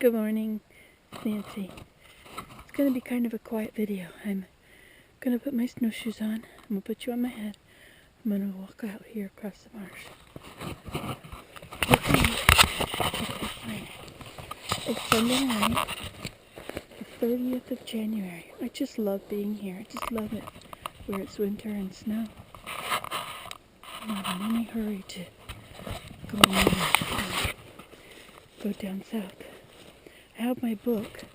Good morning, it's Nancy. It's going to be kind of a quiet video. I'm going to put my snowshoes on. I'm going to put you on my head. I'm going to walk out here across the marsh. It's Sunday night, the 30th of January. I just love being here. I just love it where it's winter and snow. I'm not in any hurry to go down south. I have my book,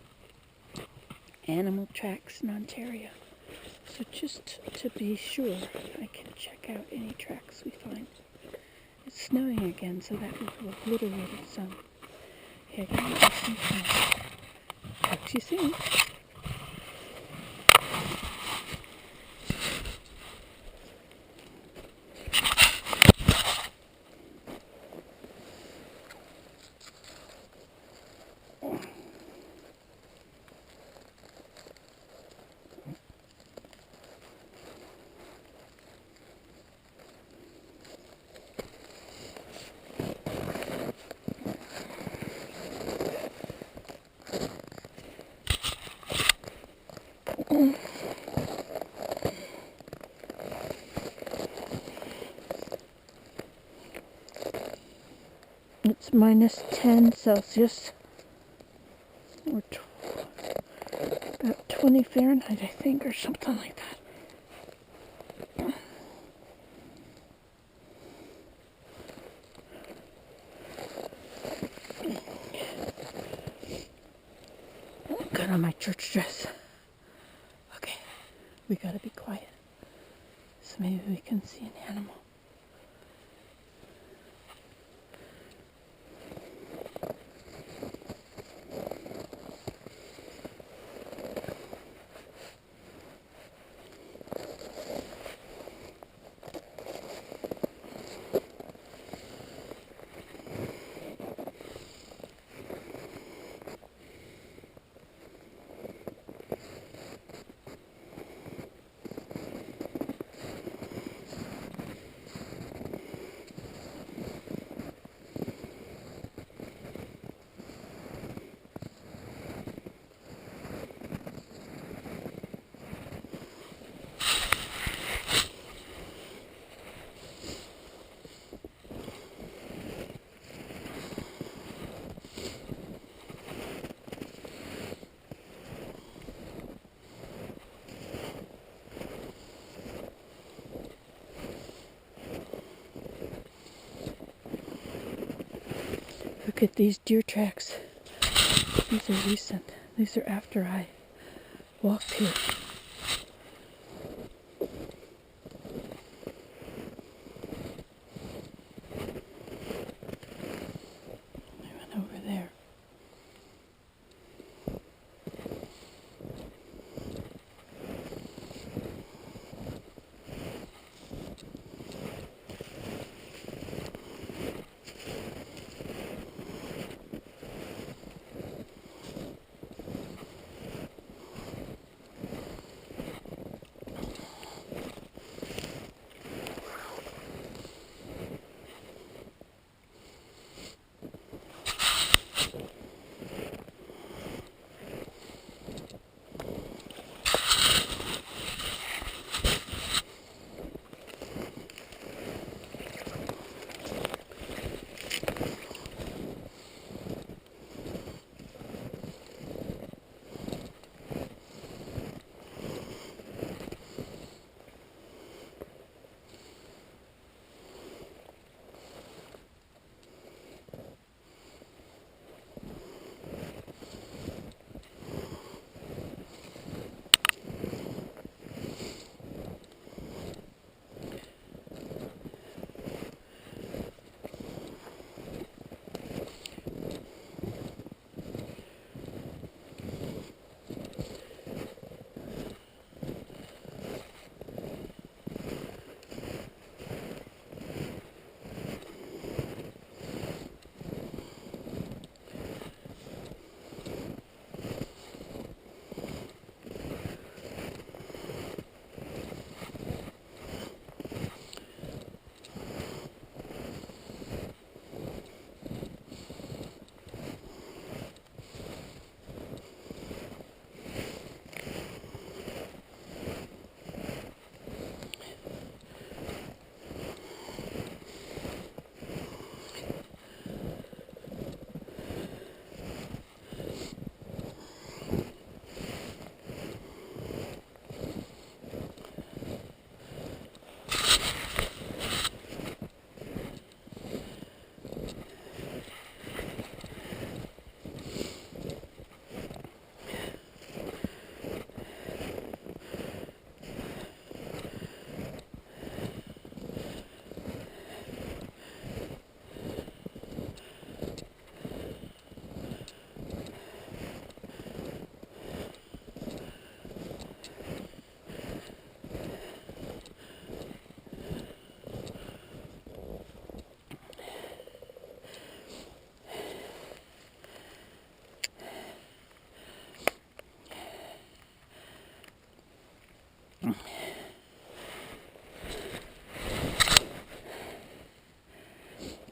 Animal Tracks in Ontario. So just to be sure, I can check out any tracks we find. It's snowing again, so that will have obliterated some. Okay, I'm going to get some snow. Talk to you soon. It's minus 10 Celsius, or about 20 Fahrenheit, I think, or something like that. Got on my church dress. Okay, we gotta be quiet, so maybe we can see an animal. Look at these deer tracks. These are recent. These are after I walked here. I went over there.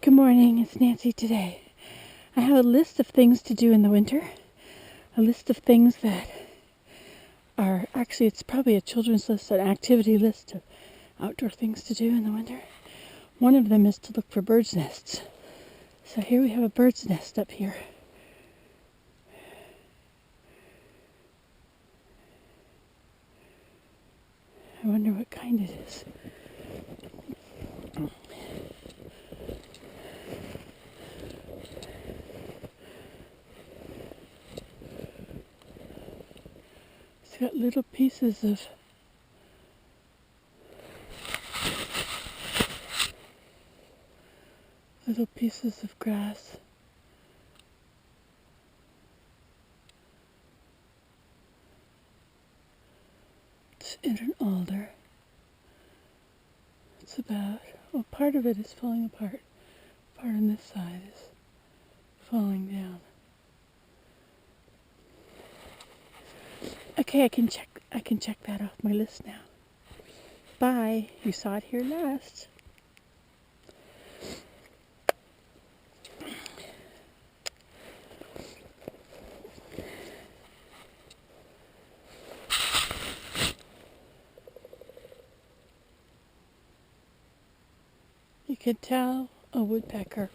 Good morning, it's Nancy today. I have a list of things to do in the winter. A list of things that are, actually it's probably a children's list, an activity list of outdoor things to do in the winter. One of them is to look for bird's nests. So here we have a bird's nest up here. I wonder what kind it is. It's got little pieces of grass. It's in an alder. It's about, well, part of it is falling apart. Part on this side is falling down. Okay, I can check that off my list now. Bye. You saw it here last. You can tell a woodpecker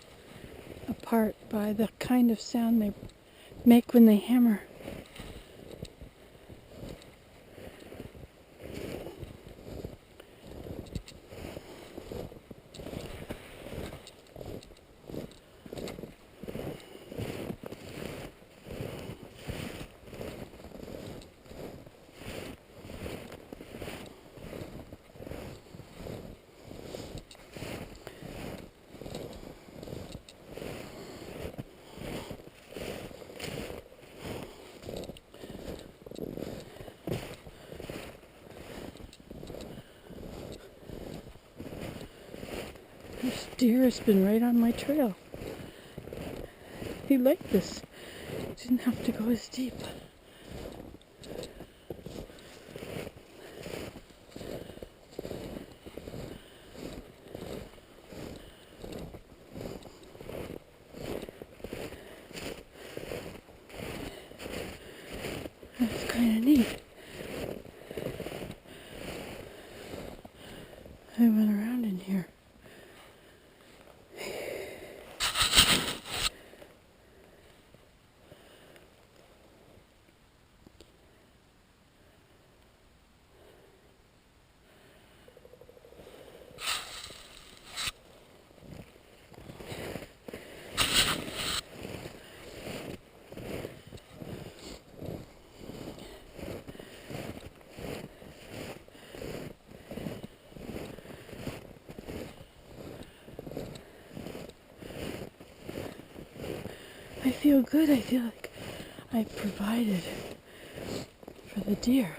apart by the kind of sound they make when they hammer. This deer has been right on my trail. He liked this. Didn't have to go as deep. That's kind of neat. I went around in here. I feel good. I feel like I provided for the deer.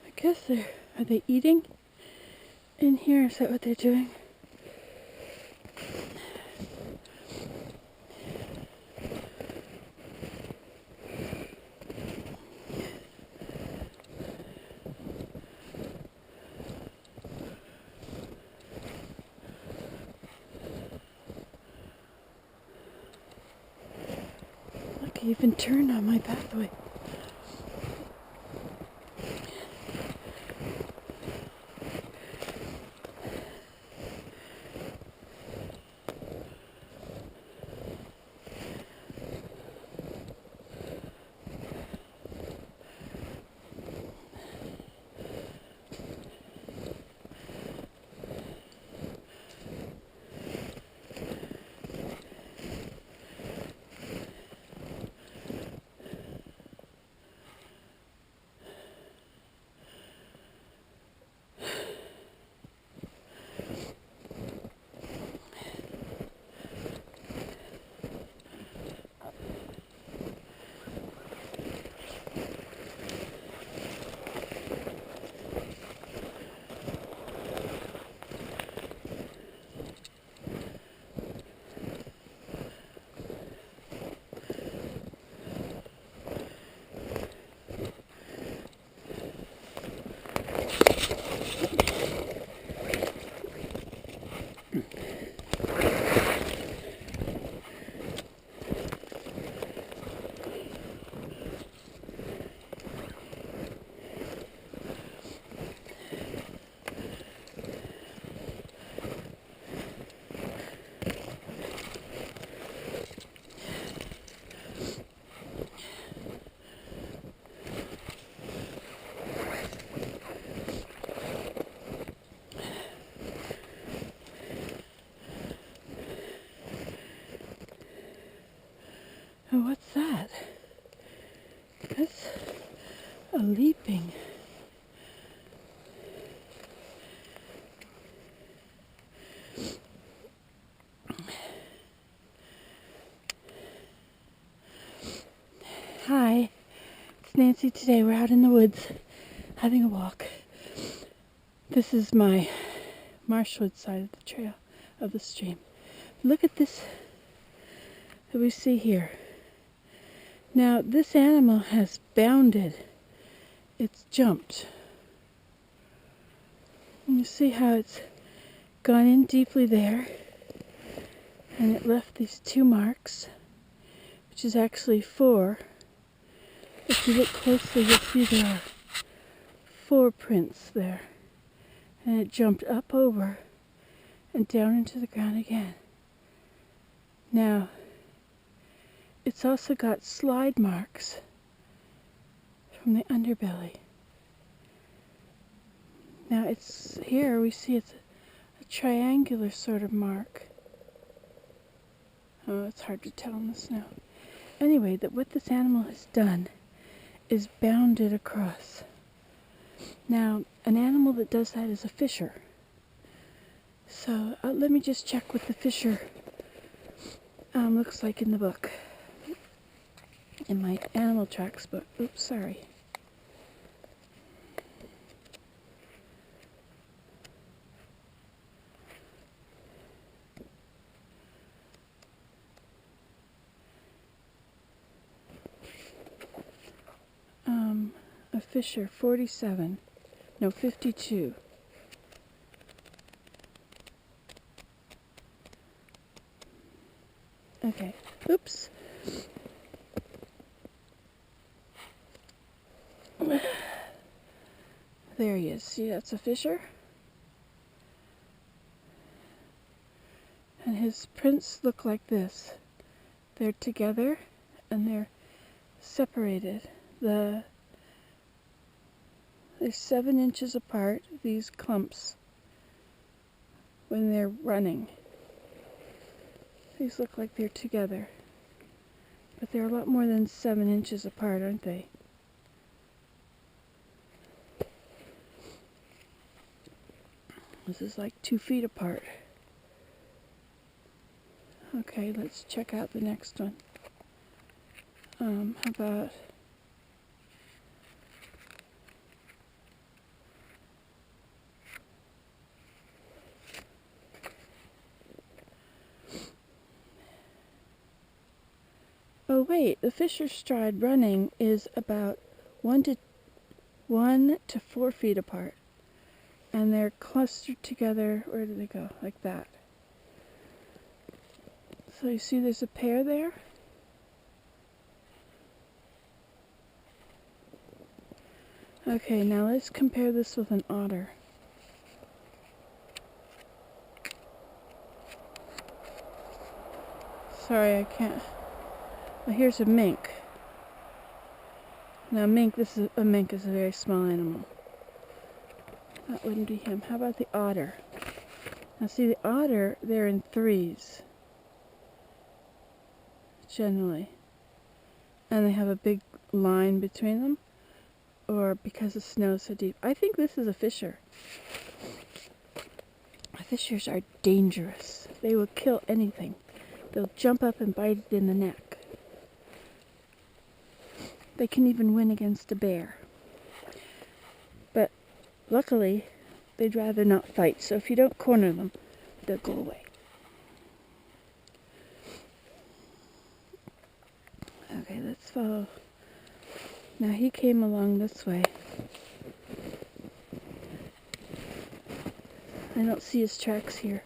I guess are they eating in here? Is that what they're doing? Look, I even turned on my pathway. Nancy. Today we're out in the woods having a walk. This is my marshwood side of the trail, of the stream. Look at this that we see here. Now this animal has bounded. It's jumped. And you see how it's gone in deeply there, and it left these 2 marks, which is actually 4. If you look closely, you'll see there are 4 prints there. And it jumped up over and down into the ground again. Now, it's also got slide marks from the underbelly. Now it's here, we see it's a triangular sort of mark. Oh, it's hard to tell in the snow. Anyway, what this animal has done is bounded across. Now, an animal that does that is a fisher. So let me just check what the fisher looks like in the book. In my animal tracks book. Oops, sorry. A fisher, 47. No, 52. Okay. Oops. There he is. See, that's a fisher. And his prints look like this. They're together and they're separated. They're 7 inches apart, these clumps, when they're running. These look like they're together. But they're a lot more than 7 inches apart, aren't they? This is like 2 feet apart. Okay, let's check out the next one. How about... Oh wait, the fisher stride running is about 1 to 4 feet apart. And they're clustered together. Where do they go? Like that. So you see there's a pair there? Okay, now let's compare this with an otter. Sorry, I can't... Well, here's a mink. Now mink is a very small animal. That wouldn't be him. How about the otter? Now see, the otter, they're in 3s. Generally. And they have a big line between them. Or because the snow is so deep. I think this is a fisher. Fishers are dangerous. They will kill anything. They'll jump up and bite it in the neck. They can even win against a bear. But luckily, they'd rather not fight, so if you don't corner them, they'll go away. Okay, let's follow. Now he came along this way. I don't see his tracks here.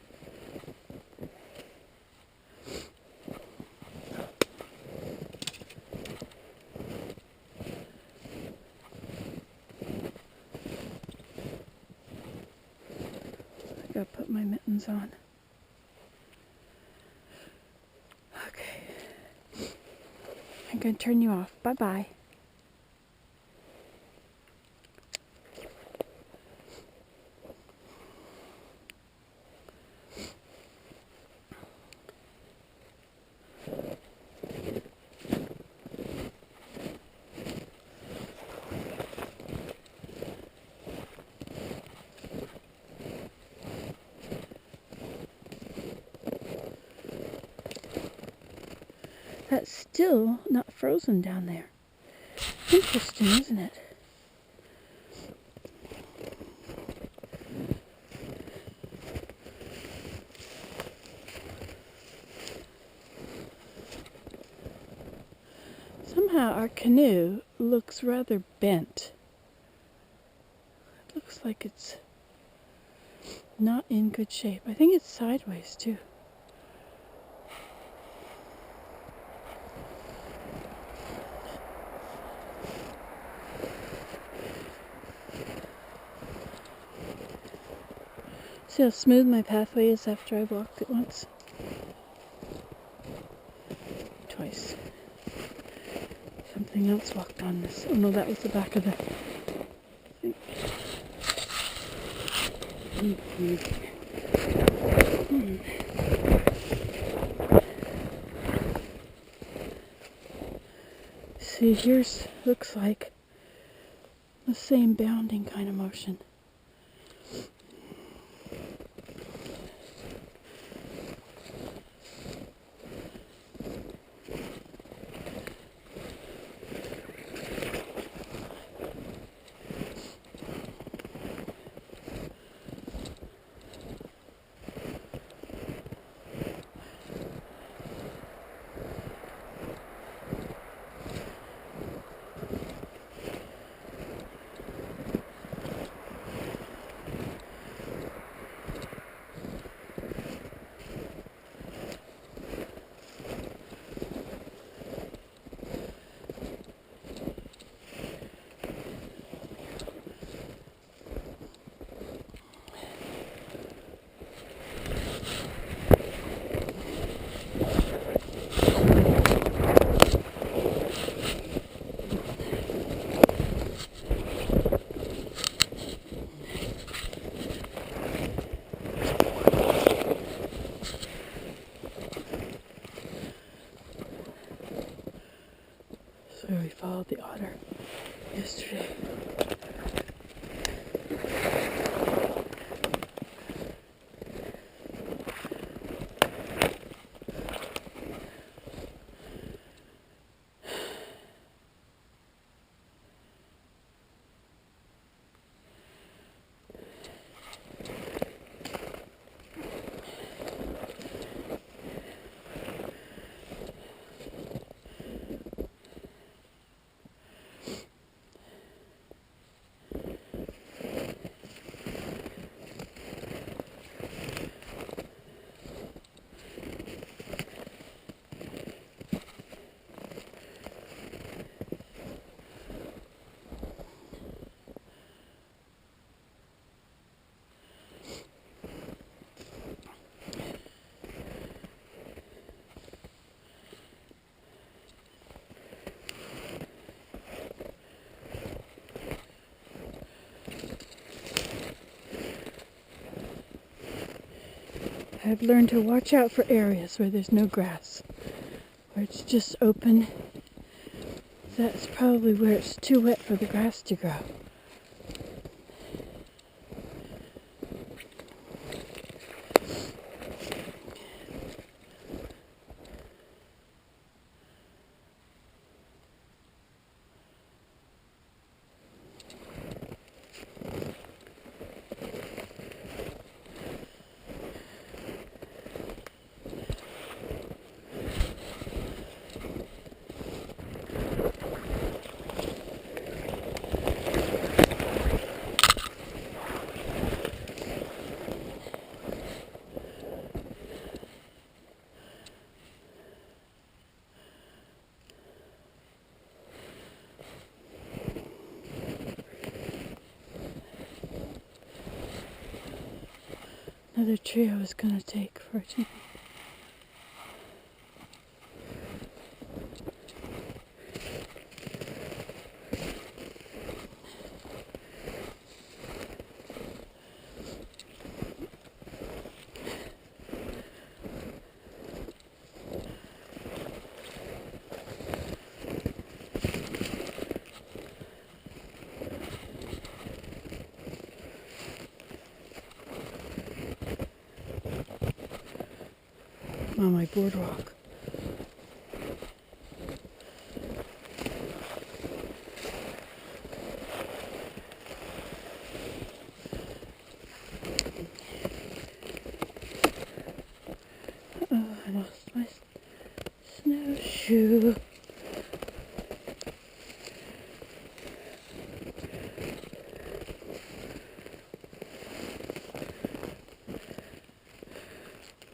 I gotta put my mittens on. Okay. I'm gonna turn you off. Bye-bye. That's still not frozen down there. Interesting, isn't it? Somehow our canoe looks rather bent. It looks like it's not in good shape. I think it's sideways too. See how smooth my pathway is after I've walked it once? Twice. Something else walked on this. Oh no, that was the back of the thing. See, here's looks like the same bounding kind of motion. So we followed the otter yesterday. I've learned to watch out for areas where there's no grass, where it's just open. That's probably where it's too wet for the grass to grow. Another tree I was going to take for a TV. On my boardwalk. to.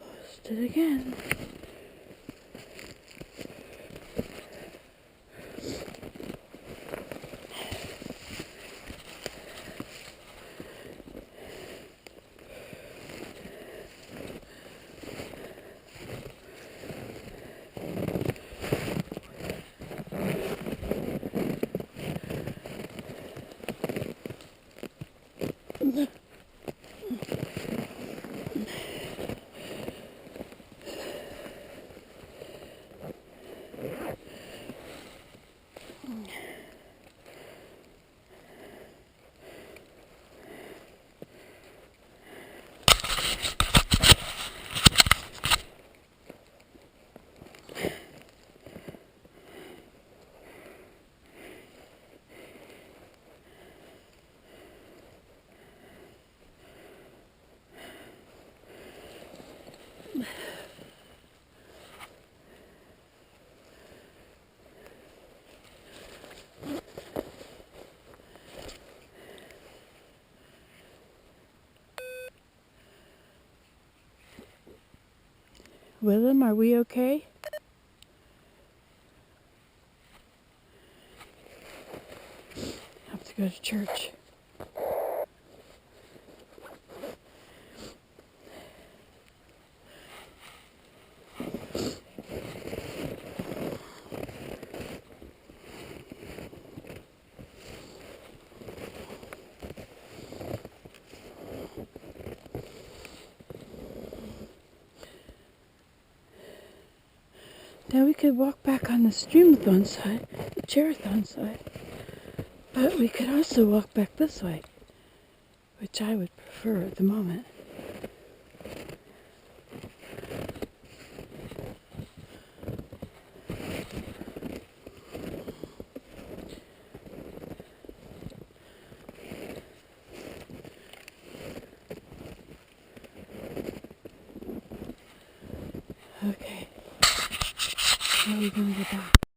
Lost it again. Willem, are we okay? Have to go to church. Now we could walk back on the streamathon side, the chairathon side, but we could also walk back this way, which I would prefer at the moment. Okay, now we're gonna go back.